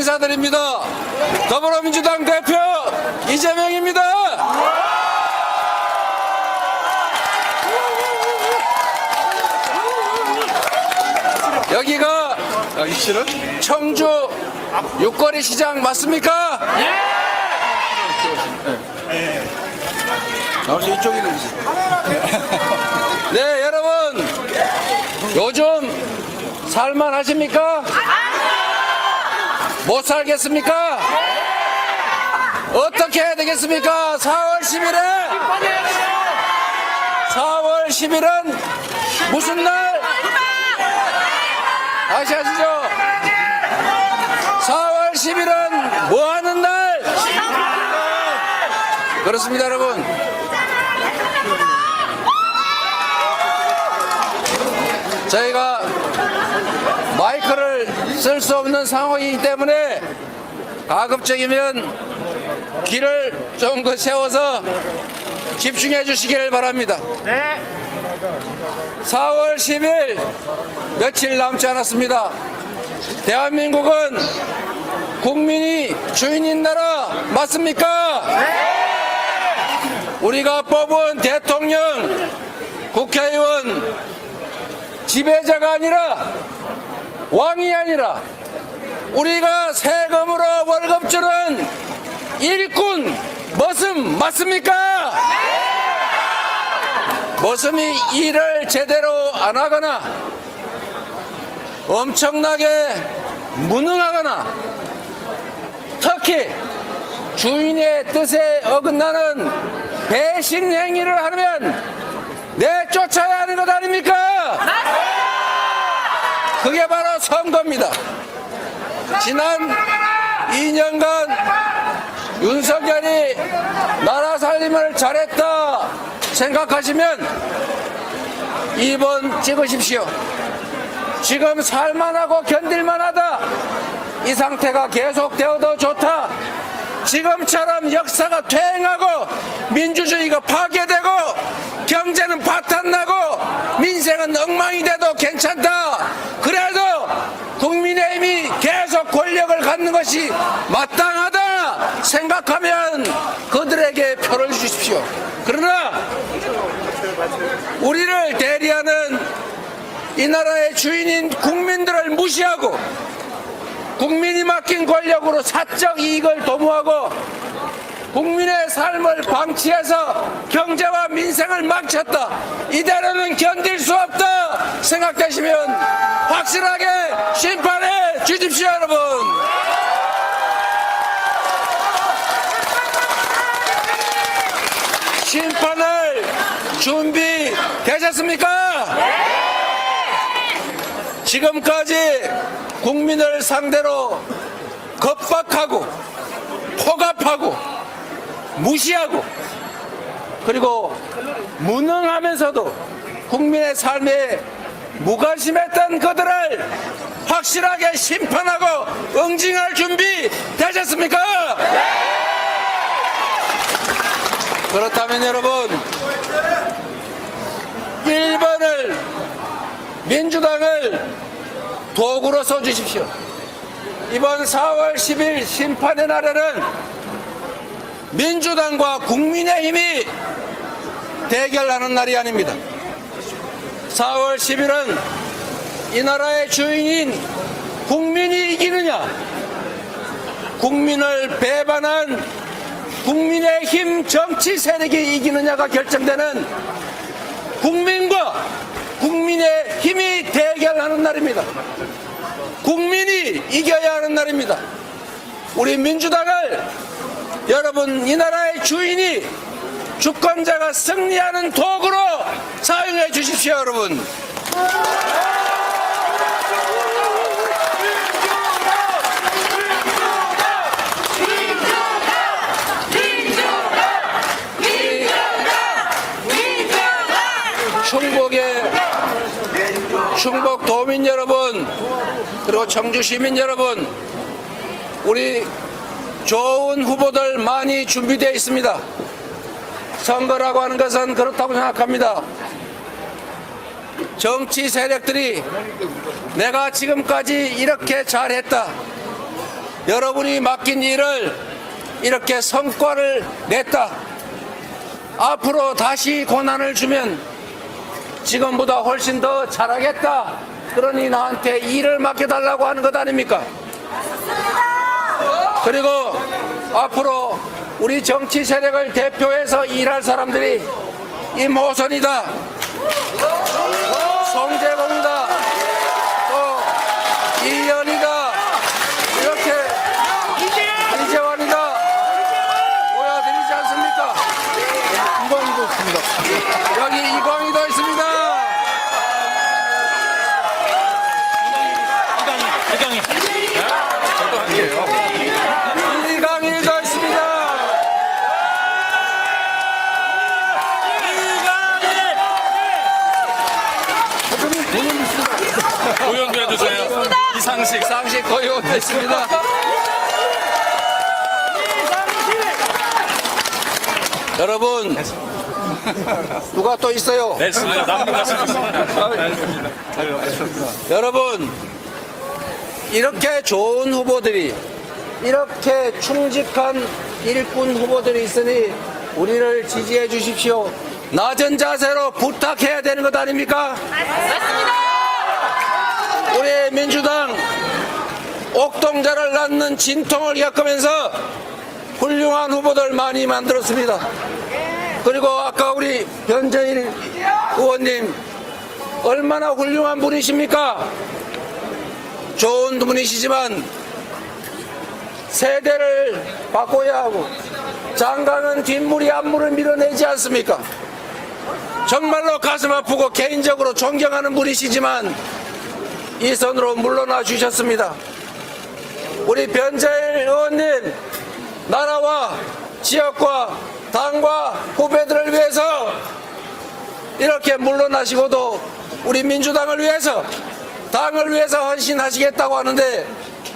인사드립니다. 더불어민주당 대표 이재명입니다. 여기가 청주 육거리 시장 맞습니까? 네, 여러분, 요즘 살만하십니까? 못 살겠습니까? 어떻게 해야 되겠습니까? 4월 10일은 무슨 날? 다시 하시죠. 4월 10일은 뭐 하는 날? 그렇습니다, 여러분. 저희가 마이크를 쓸 수 없는 상황이기 때문에 가급적이면 귀를 좀 세워서 집중해 주시기를 바랍니다. 네. 4월 10일 며칠 남지 않았습니다. 대한민국은 국민이 주인인 나라 맞습니까? 네. 우리가 뽑은 대통령, 국회의원 지배자가 아니라 왕이 아니라 우리가 세금으로 월급 주는 일꾼 머슴 맞습니까? 머슴이 일을 제대로 안 하거나 엄청나게 무능하거나 특히 주인의 뜻에 어긋나는 배신 행위를 하면 내쫓아야 하는 것 아닙니까? 그게 바로 선거입니다. 지난 2년간 윤석열이 나라 살림을 잘했다 생각하시면 2번 찍으십시오. 지금 살만하고 견딜만하다. 이 상태가 계속되어도 좋다. 지금처럼 역사가 퇴행하고 민주주의가 파괴되고 경제는 파탄나고 민생은 엉망이 돼도 괜찮다. 그래도 국민의힘이 계속 권력을 갖는 것이 마땅하다 생각하면 그들에게 표를 주십시오. 그러나 우리를 대리하는 이 나라의 주인인 국민들을 무시하고 국민이 맡긴 권력으로 사적 이익을 도모하고 국민의 삶을 방치해서 경제와 민생을 망쳤다. 이대로는 견딜 수 없다 생각되시면 확실하게 심판해 주십시오, 여러분. 심판할 준비 되셨습니까? 지금까지 국민을 상대로 겁박하고 포갑하고 무시하고 그리고 무능하면서도 국민의 삶에 무관심했던 그들을 확실하게 심판하고 응징할 준비 되셨습니까? 그렇다면 여러분 1번을 민주당을 도구로 써주십시오. 이번 4월 10일 심판의 날에는 민주당과 국민의힘이 대결하는 날이 아닙니다. 4월 10일은 이 나라의 주인인 국민이 이기느냐, 국민을 배반한 국민의힘 정치 세력이 이기느냐가 결정되는 국민과 국민의 힘이 대결하는 날입니다. 국민이 이겨야 하는 날입니다. 우리 민주당을 여러분 이 나라의 주인이 주권자가 승리하는 도구로 사용해 주십시오, 여러분. 충북 도민 여러분, 그리고 청주 시민 여러분, 우리 좋은 후보들 많이 준비되어 있습니다. 선거라고 하는 것은 그렇다고 생각합니다. 정치 세력들이 내가 지금까지 이렇게 잘했다, 여러분이 맡긴 일을 이렇게 성과를 냈다. 앞으로 다시 고난을 주면 지금보다 훨씬 더 잘하겠다. 그러니 나한테 일을 맡겨달라고 하는 것 아닙니까? 그리고 앞으로 우리 정치 세력을 대표해서 일할 사람들이 임호선이다, 송재봉이다, 또 이현이다, 이렇게 이재환이다 보여드리지 않습니까? 이광희도 있습니다. 여기 이광희도 있습니다. 이광희도 있습니다. 고용도 해주세요. 이상식. 상식 고용됐습니다. 여러분, 누가 또 있어요? 네, 남는 말씀입니다. 여러분, 이렇게 좋은 후보들이, 이렇게 충직한 일꾼 후보들이 있으니 우리를 지지해 주십시오. 낮은 자세로 부탁해야 되는 것 아닙니까? 우리 민주당 옥동자를 낳는 진통을 겪으면서 훌륭한 후보들 많이 만들었습니다. 그리고 아까 우리 변재일 의원님 얼마나 훌륭한 분이십니까? 좋은 분이시지만 세대를 바꿔야 하고 장가는 뒷물이 앞물을 밀어내지 않습니까? 정말로 가슴 아프고 개인적으로 존경하는 분이시지만 이 선으로 물러나 주셨습니다. 우리 변재일 의원님, 나라와 지역과 당과 후배들을 위해서 이렇게 물러나시고도 우리 민주당을 위해서, 당을 위해서 헌신하시겠다고 하는데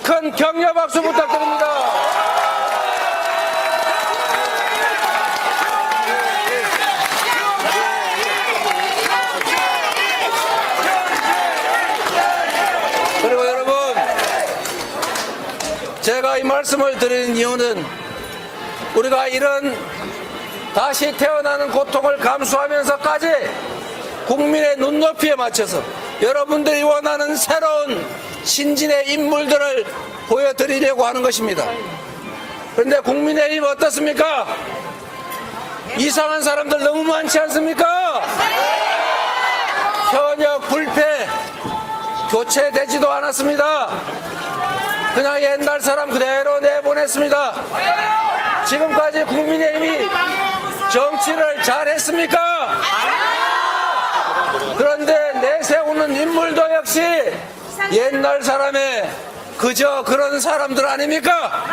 큰 격려 박수 부탁드립니다. 그리고 여러분, 제가 이 말씀을 드리는 이유는 우리가 이런 다시 태어나는 고통을 감수하면서까지 국민의 눈높이에 맞춰서 여러분들이 원하는 새로운 신진의 인물들을 보여드리려고 하는 것입니다. 그런데 국민의힘 어떻습니까? 이상한 사람들 너무 많지 않습니까? 현역 불패 교체되지도 않았습니다. 그냥 옛날 사람 그대로 내보냈습니다. 지금까지 국민의힘이 정치를 잘했습니까? 그런데 내세우는 인물도 역시 옛날 사람의 그저 그런 사람들 아닙니까?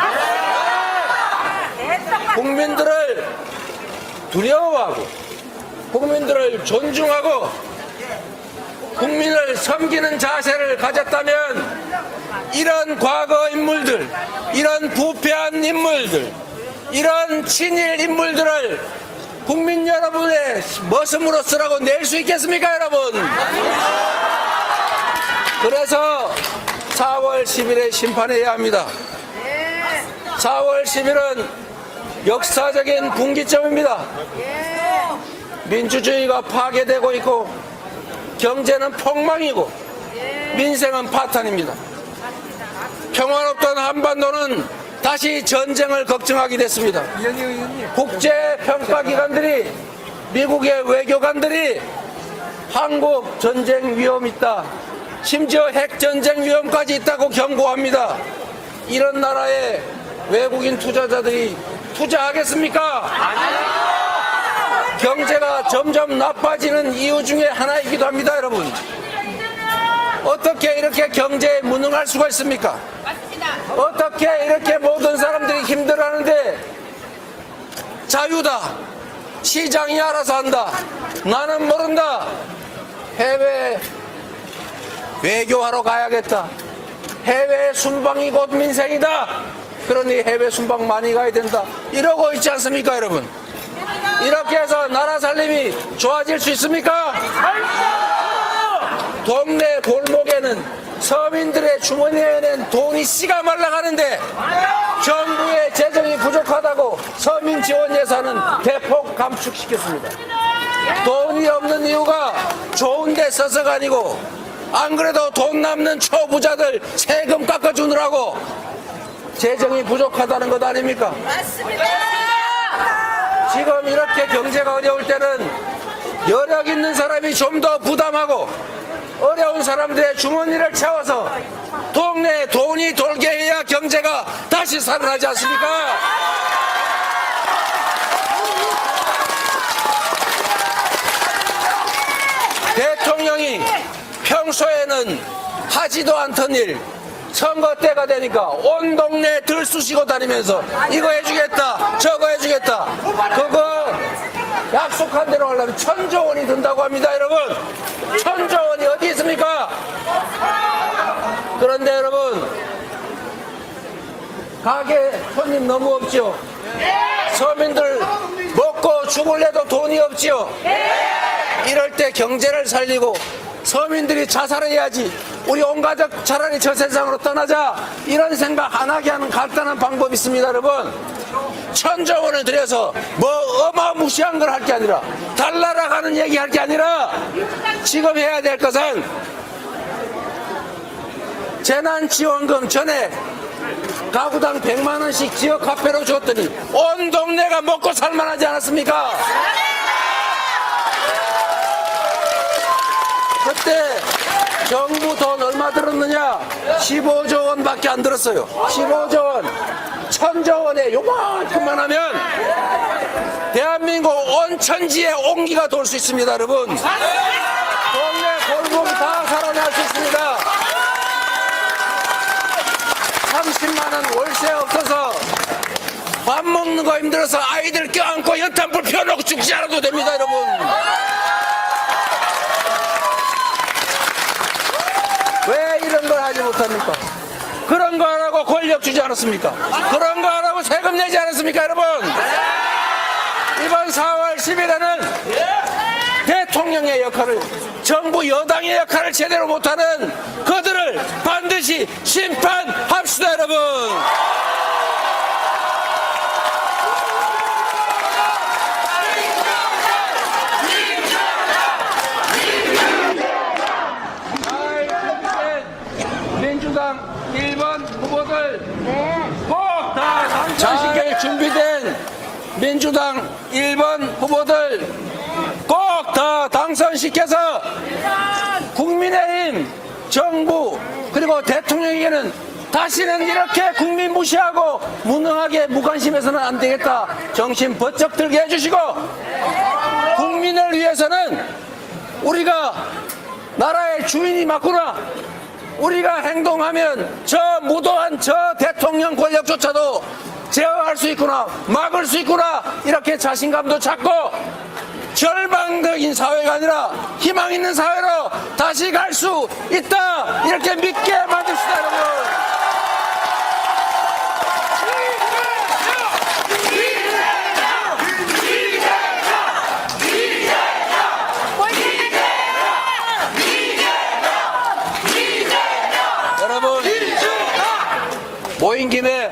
국민들을 두려워하고 국민들을 존중하고 국민을 섬기는 자세를 가졌다면 이런 과거 인물들, 이런 부패한 인물들, 이런 친일 인물들을 국민 여러분의 머슴으로 쓰라고 낼 수 있겠습니까, 여러분? 그래서 4월 10일에 심판해야 합니다. 4월 10일은 역사적인 분기점입니다. 민주주의가 파괴되고 있고 경제는 폭망이고 민생은 파탄입니다. 평화롭던 한반도는 다시 전쟁을 걱정하게 됐습니다. 국제평가기관들이, 미국의 외교관들이 한국 전쟁 위험 있다, 심지어 핵전쟁 위험까지 있다고 경고합니다. 이런 나라에 외국인 투자자들이 투자하겠습니까? 경제가 점점 나빠지는 이유 중에 하나이기도 합니다, 여러분. 어떻게 이렇게 경제에 무능할 수가 있습니까? 어떻게 이렇게 모든 사람들이 힘들어하는데 자유다, 시장이 알아서 한다, 나는 모른다, 해외 외교하러 가야겠다, 해외 순방이 곧 민생이다, 그러니 해외 순방 많이 가야 된다, 이러고 있지 않습니까, 여러분? 이렇게 해서 나라 살림이 좋아질 수 있습니까? 동네 골목에는 서민들의 주머니에는 돈이 씨가 말라가는데 정부의 재정이 부족하다고 서민 지원 예산은 대폭 감축시켰습니다. 돈이 없는 이유가 좋은 데 써서가 아니고 안 그래도 돈 남는 초부자들 세금 깎아주느라고 재정이 부족하다는 것 아닙니까? 맞습니다. 지금 이렇게 경제가 어려울 때는 여력 있는 사람이 좀 더 부담하고 어려운 사람들의 주머니를 채워서 동네에 돈이 돌게 해야 경제가 다시 살아나지 않습니까? 대통령이 평소에는 하지도 않던 일 선거 때가 되니까 온 동네 들쑤시고 다니면서 이거 해주겠다 저거 해주겠다 그거 약속한 대로 하려면 1,000조 원이 든다고 합니다. 여러분 1,000조 원이 어디 있습니까? 그런데 여러분 가게 손님 너무 없죠? 서민들 먹고 죽을래도 돈이 없지요? 이럴 때 경제를 살리고 서민들이 자살해야지 우리 온 가족 차라리 저 세상으로 떠나자 이런 생각 안 하게 하는 간단한 방법이 있습니다. 여러분 1,000조 원을 들여서 뭐 어마무시한 걸 할 게 아니라 달나라 가는 얘기 할 게 아니라 지금 해야 될 것은 재난지원금 전에 가구당 100만 원씩 지역 화폐로 줬더니 온 동네가 먹고 살만하지 않았습니까? 그때 정부 돈 얼마 들었느냐? 15조 원밖에 안 들었어요. 15조 원. 1,000조 원에 요만큼만 하면 대한민국 온 천지에 온기가 돌 수 있습니다, 여러분. 동네 골목이 다 살아날 수 있습니다. 30만 원 월세 없어서 밥 먹는 거 힘들어서 아이들 껴안고 연탄불 펴놓고 죽지 않아도 됩니다, 여러분. 왜 이런 걸 하지 못합니까? 그런 거 안 하고 권력 주지 않았습니까? 그런 거 안 하고 세금 내지 않았습니까, 여러분? 이번 4월 10일에는 대통령의 역할을, 정부 여당의 역할을 제대로 못하는 그들을 반드시 심판합시다, 여러분. 민주당 1번 후보들 꼭 다 당선시킬 준비된 민주당 1번 후보들 꼭 다 당선시켜서 국민의힘 정부 그리고 대통령에게는 다시는 이렇게 국민 무시하고 무능하게 무관심해서는 안 되겠다 정신 번쩍 들게 해주시고 국민을 위해서는 우리가 나라의 주인이 맞구나 우리가 행동하면 저 무도한 저 대통령 권력조차도 제어할 수 있구나 막을 수 있구나 이렇게 자신감도 찾고 절망적인 사회가 아니라 희망 있는 사회로 다시 갈 수 있다 이렇게 믿게 만듭시다 여러분. 여러분 모인 김에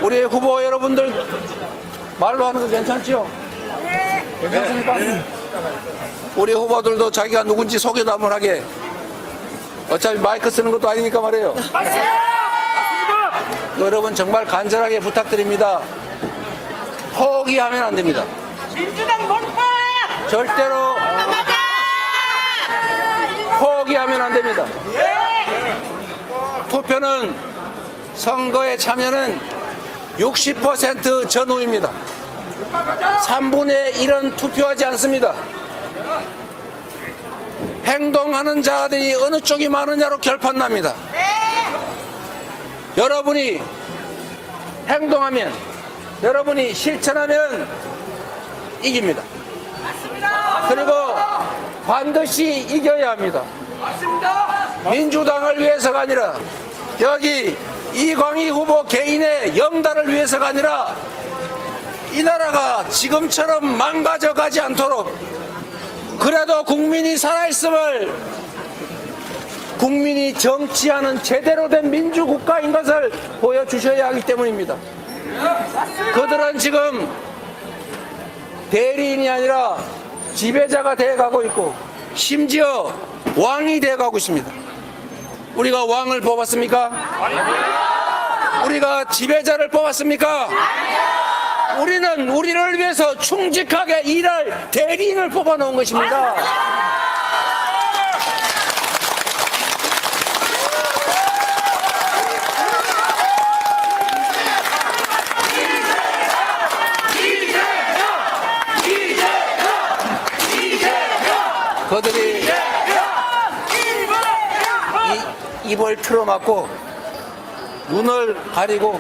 우리 후보 여러분들 말로 하는 거 괜찮죠? 괜찮습니까? 우리 후보들도 자기가 누군지 소개도 한번 하게. 어차피 마이크 쓰는 것도 아니니까 말이에요. 여러분 정말 간절하게 부탁드립니다. 포기하면 안 됩니다. 민주당 몰파! 절대로 포기하면 안 됩니다. 투표는 선거에 참여는 60% 전후입니다. 3분의 1은 투표하지 않습니다. 행동하는 자들이 어느 쪽이 많으냐로 결판납니다. 여러분이 행동하면 여러분이 실천하면 이깁니다. 그리고 반드시 이겨야 합니다. 민주당을 위해서가 아니라 여기 이광희 후보 개인의 영달을 위해서가 아니라 이 나라가 지금처럼 망가져 가지 않도록 그래도 국민이 살아있음을 국민이 정치하는 제대로 된 민주국가인 것을 보여주셔야 하기 때문입니다. 그들은 지금 대리인이 아니라 지배자가 돼가고 있고 심지어 왕이 돼가고 있습니다. 우리가 왕을 뽑았습니까? 우리가 지배자를 뽑았습니까? 우리는 우리를 위해서 충직하게 일할 대리인을 뽑아놓은 것입니다. 그들이 입을 틀어막고 눈을 가리고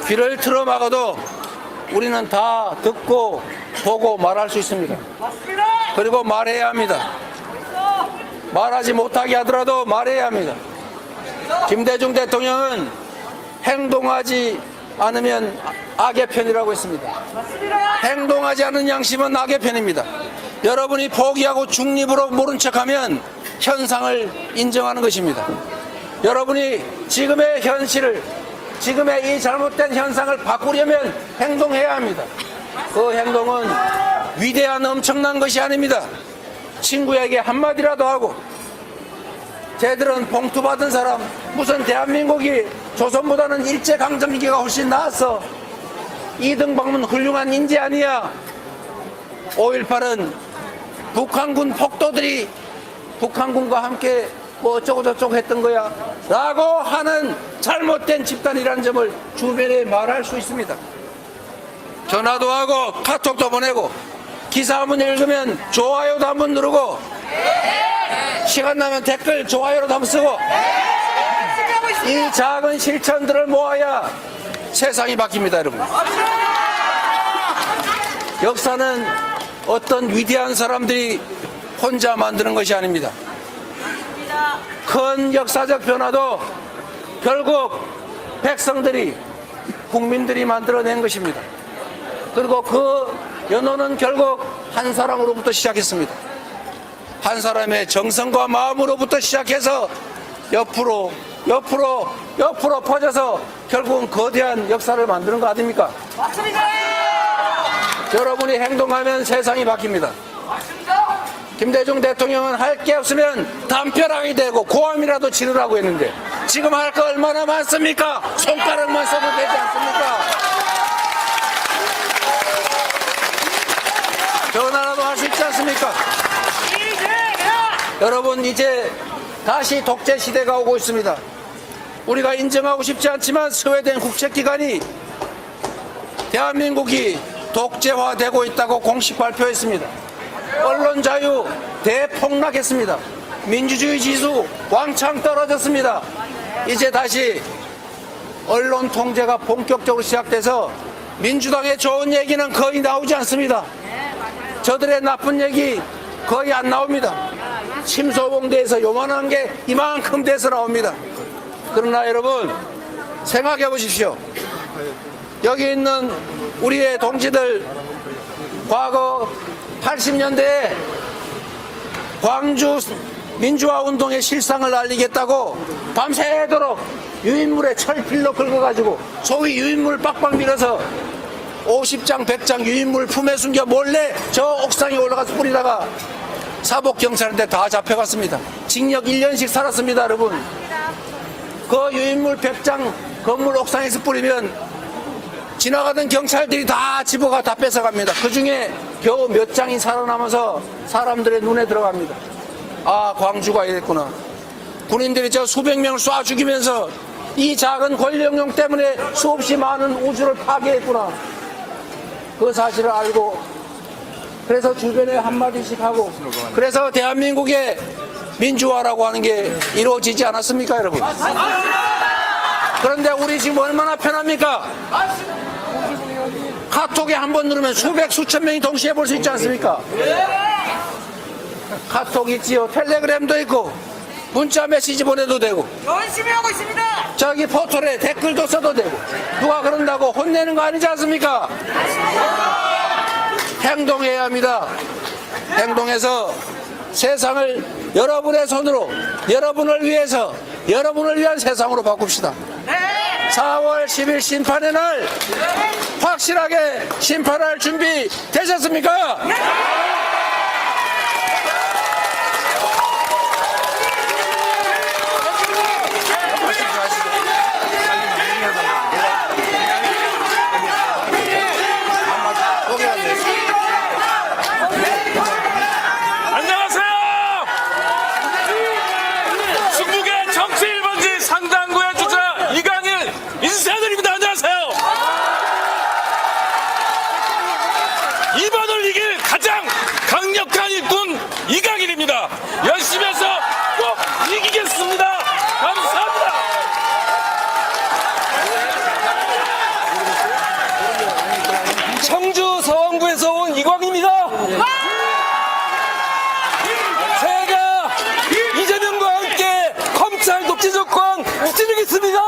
귀를 틀어막아도 우리는 다 듣고 보고 말할 수 있습니다. 그리고 말해야 합니다. 말하지 못하게 하더라도 말해야 합니다. 김대중 대통령은 행동하지 않으면 악의 편이라고 했습니다. 행동하지 않은 양심은 악의 편입니다. 여러분이 포기하고 중립으로 모른 척하면 현상을 인정하는 것입니다. 여러분이 지금의 현실을, 지금의 이 잘못된 현상을 바꾸려면 행동해야 합니다. 그 행동은 위대한 엄청난 것이 아닙니다. 친구에게 한마디라도 하고, 쟤들은 봉투 받은 사람, 무슨 대한민국이 조선보다는 일제강점기가 훨씬 나았어. 이등병은 훌륭한 인재 아니야. 5.18은 북한군 폭도들이 북한군과 함께 뭐 어쩌고저쩌고 했던 거야 라고 하는 잘못된 집단이라는 점을 주변에 말할 수 있습니다. 전화도 하고 카톡도 보내고 기사 한번 읽으면 좋아요도 한번 누르고 시간 나면 댓글 좋아요로도 한번 쓰고 이 작은 실천들을 모아야 세상이 바뀝니다. 여러분, 역사는 어떤 위대한 사람들이 혼자 만드는 것이 아닙니다. 큰 역사적 변화도 결국 백성들이, 국민들이 만들어낸 것입니다. 그리고 그 연호는 결국 한 사람으로부터 시작했습니다. 한 사람의 정성과 마음으로부터 시작해서 옆으로 퍼져서 결국은 거대한 역사를 만드는 거 아닙니까? 맞습니다. 여러분이 행동하면 세상이 바뀝니다. 김대중 대통령은 할 게 없으면 담벼락이 되고 고함이라도 지르라고 했는데 지금 할 거 얼마나 많습니까? 손가락만 써도 되지 않습니까? 전화라도 할 수 있지 않습니까? 여러분, 이제 다시 독재 시대가 오고 있습니다. 우리가 인정하고 싶지 않지만 스웨덴 국책기관이 대한민국이 독재화되고 있다고 공식 발표했습니다. 언론 자유 대폭락했습니다. 민주주의 지수 왕창 떨어졌습니다. 이제 다시 언론 통제가 본격적으로 시작돼서 민주당의 좋은 얘기는 거의 나오지 않습니다. 저들의 나쁜 얘기 거의 안 나옵니다. 침소봉대에서 요만한 게 이만큼 돼서 나옵니다. 그러나 여러분, 생각해 보십시오. 여기 있는 우리의 동지들, 과거 80년대에 광주 민주화 운동의 실상을 알리겠다고 밤새도록 유인물에 철필로 긁어가지고 소위 유인물 빡빡 밀어서 50장 100장 유인물 품에 숨겨 몰래 저 옥상에 올라가서 뿌리다가 사복경찰한테 다 잡혀갔습니다. 징역 1년씩 살았습니다. 여러분, 그 유인물 100장 건물 옥상에서 뿌리면 지나가던 경찰들이 다 집어가 다 뺏어갑니다. 그 중에 겨우 몇 장이 살아남아서 사람들의 눈에 들어갑니다. 아, 광주가 이랬구나. 군인들이 저 수백 명을 쏴 죽이면서 이 작은 권력용 때문에 수없이 많은 우주를 파괴했구나. 그 사실을 알고, 그래서 주변에 한마디씩 하고, 그래서 대한민국의 민주화라고 하는 게 이루어지지 않았습니까, 여러분? 그런데 우리 지금 얼마나 편합니까? 카톡에 한 번 누르면 수백 수천 명이 동시에 볼 수 있지 않습니까? 카톡 있지요, 텔레그램도 있고, 문자 메시지 보내도 되고, 열심히 하고 있습니다. 저기 포털에 댓글도 써도 되고, 누가 그런다고 혼내는 거 아니지 않습니까? 행동해야 합니다. 행동해서 세상을 여러분의 손으로 여러분을 위해서 여러분을 위한 세상으로 바꿉시다. 4월 10일 심판의 날 확실하게 심판할 준비 되셨습니까? 안녕하세요. 중국의 정치 1번지 상당구의 주자 이강일 인사드립니다. 안녕하세요. 이번을 이길 가장 강력한 일꾼 이강일입니다. 열심히 해서 꼭 이기겠습니다. 감사합니다. 청주 서원구에서 온 이광입니다. 제가 이재명과 함께 검찰 독재 정권 무찌르겠습니다.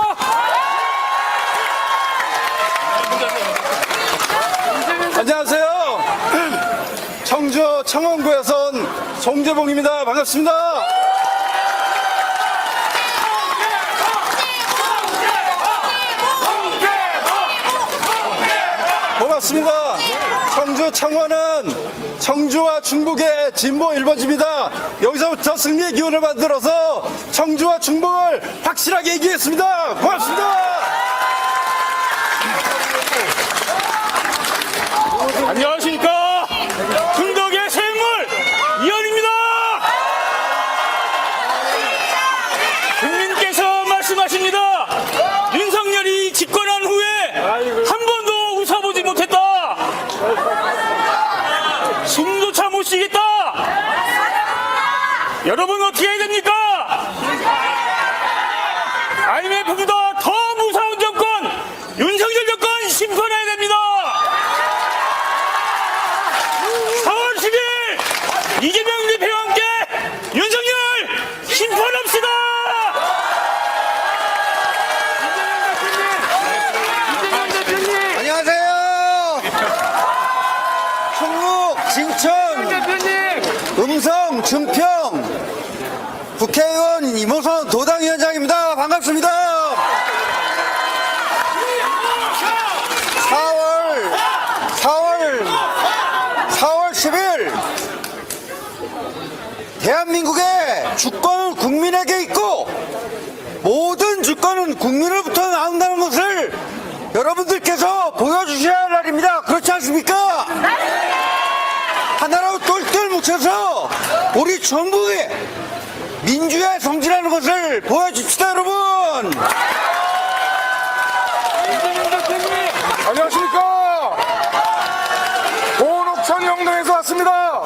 안녕하세요. 청주 청원구에서 온 송재봉입니다. 반갑습니다. 고맙습니다. 청주 청원은 청주와 중북의 진보 1번지입니다. 여기서부터 승리의 기운을 만들어서 청주와 중북을 확실하게 이기겠습니다. 고맙습니다. 안녕하십니까. 흥덕의 생물 이현입니다. 국민께서 말씀하십니다. 윤석열이 집권한 후에 한 번도 웃어보지 못했다. 숨조차 못 쉬겠다. 여러분 어떻게 해야 됩니까? IMF보다 더 무서운 정권 윤석열 정권 심판해야 됩니다. 4월 10일 이재명 대표와 함께 윤석열 심판합시다. 안녕하세요. 충북, 진천, 음성, 준평 국회의원 이모선 도당위원장입니다. 반갑습니다. 4월 10일 대한민국의 주권은 국민에게 있고 모든 주권은 국민으로부터 나온다는 것을 여러분들께서 보여주셔야 할 날입니다. 그렇지 않습니까? 하나로 똘똘 뭉쳐서 우리 전국에 민주화의 성지라는 것을 보여줍시다, 여러분. 안녕하십니까. 고옥천 영동에서 왔습니다.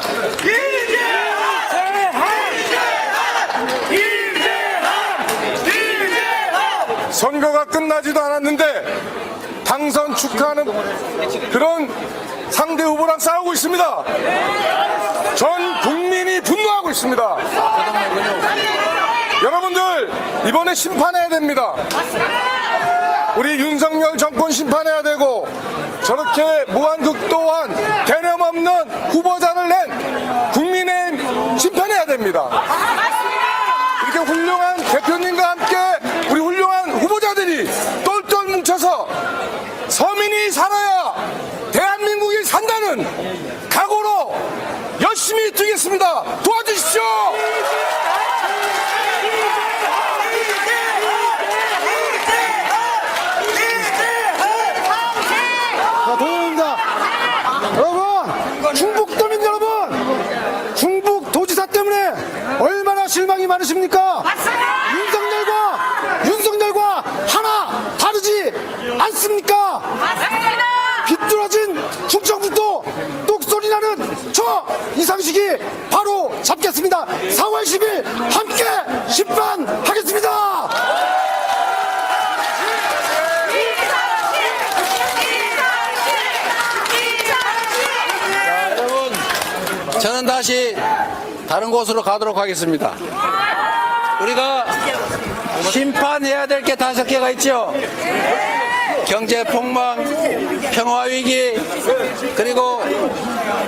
선거가 끝나지도 않았는데 당선 축하하는 그런 상대 후보랑 싸우고 있습니다. 전 국민이 분노하고 있습니다. 여러분들 이번에 심판해야 됩니다. 우리 윤석열 정권 심판해야 되고 저렇게 무한극도한 개념 없는 후보자를 낸 국민의힘 심판해야 됩니다. 이렇게 훌륭한 대표님과 함께 우리 훌륭한 후보자들이 똘똘 뭉쳐서 서민이 살아야 대한민국이 산다는 각오로 열심히 뛰겠습니다. 도와주십시오. 자, 동영입니다. 여러분, 충북도민 여러분, 충북 도지사 때문에 얼마나 실망이 많으십니까? 윤석열과 하나 다르지 않습니까? 비뚤어진 충청북도 똑소리 나는 저 이상식이 바로 잡겠습니다. 4월 10일 함께 심판하겠습니다. 저는 다시 다른 곳으로 가도록 하겠습니다. 우리가 심판해야 될 게 5개가 있죠. 경제 폭망, 평화 위기, 그리고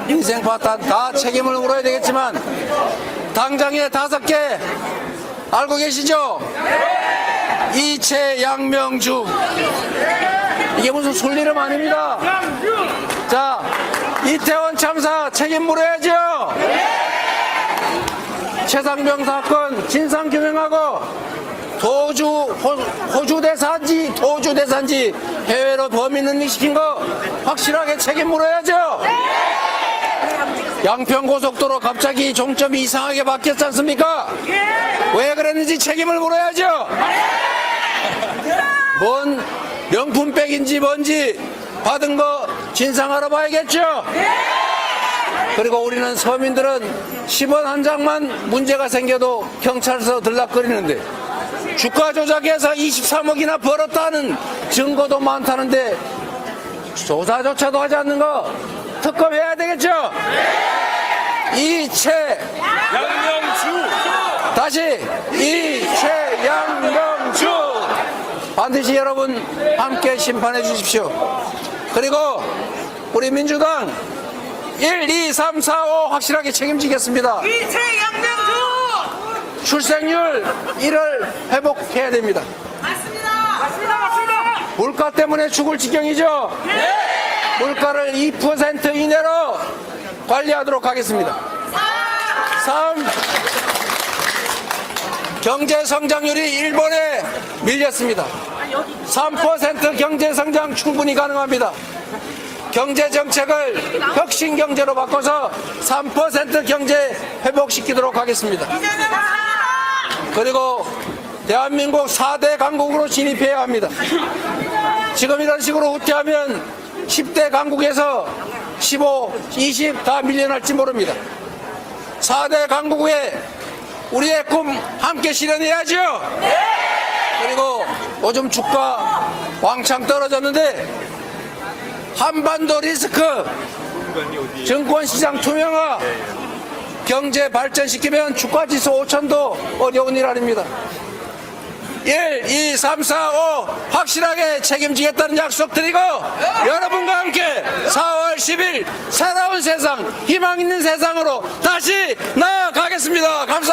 인생 파탄 다 책임을 물어야 되겠지만 당장에 5개 알고 계시죠? 이채, 양명주. 이게 무슨 술 이름 아닙니다. 자, 이태원 참사 책임 물어야죠. 최상병 사건 진상규명하고 호주 대사인지 해외로 범인 은닉시킨 거 확실하게 책임 물어야죠. 양평고속도로 갑자기 종점이 이상하게 바뀌었지 않습니까? 왜 그랬는지 책임을 물어야죠. 뭔 명품백인지 뭔지 받은 거 진상 알아봐야겠죠. 그리고 우리는 서민들은 10원 한 장만 문제가 생겨도 경찰서 들락거리는데 주가 조작해서 23억이나 벌었다는 증거도 많다는데 조사조차도 하지 않는 거 특검해야 되겠죠. 이채 양명주. 다시 이채 양명주 반드시 여러분 함께 심판해 주십시오. 그리고 우리 민주당 1, 2, 3, 4, 5 확실하게 책임지겠습니다. 이채 양명주! 출생률 1을 회복해야 됩니다. 맞습니다. 물가 때문에 죽을 지경이죠. 물가를 2% 이내로 관리하도록 하겠습니다. 3. 경제 성장률이 일본에 밀렸습니다. 3% 경제 성장 충분히 가능합니다. 경제 정책을 혁신 경제로 바꿔서 3% 경제 회복시키도록 하겠습니다. 그리고 대한민국 4대 강국으로 진입해야 합니다. 지금 이런 식으로 후퇴하면 10대 강국에서 15, 20 다 밀려날지 모릅니다. 4대 강국 후에 우리의 꿈 함께 실현해야죠. 그리고 요즘 주가 왕창 떨어졌는데 한반도 리스크, 증권시장 투명화, 경제 발전시키면 주가지수 5천도 어려운 일 아닙니다. 1, 2, 3, 4, 5 확실하게 책임지겠다는 약속 드리고 여러분과 함께 4월 10일 새로운 세상, 희망 있는 세상으로 다시 나아가겠습니다. 감사합니다.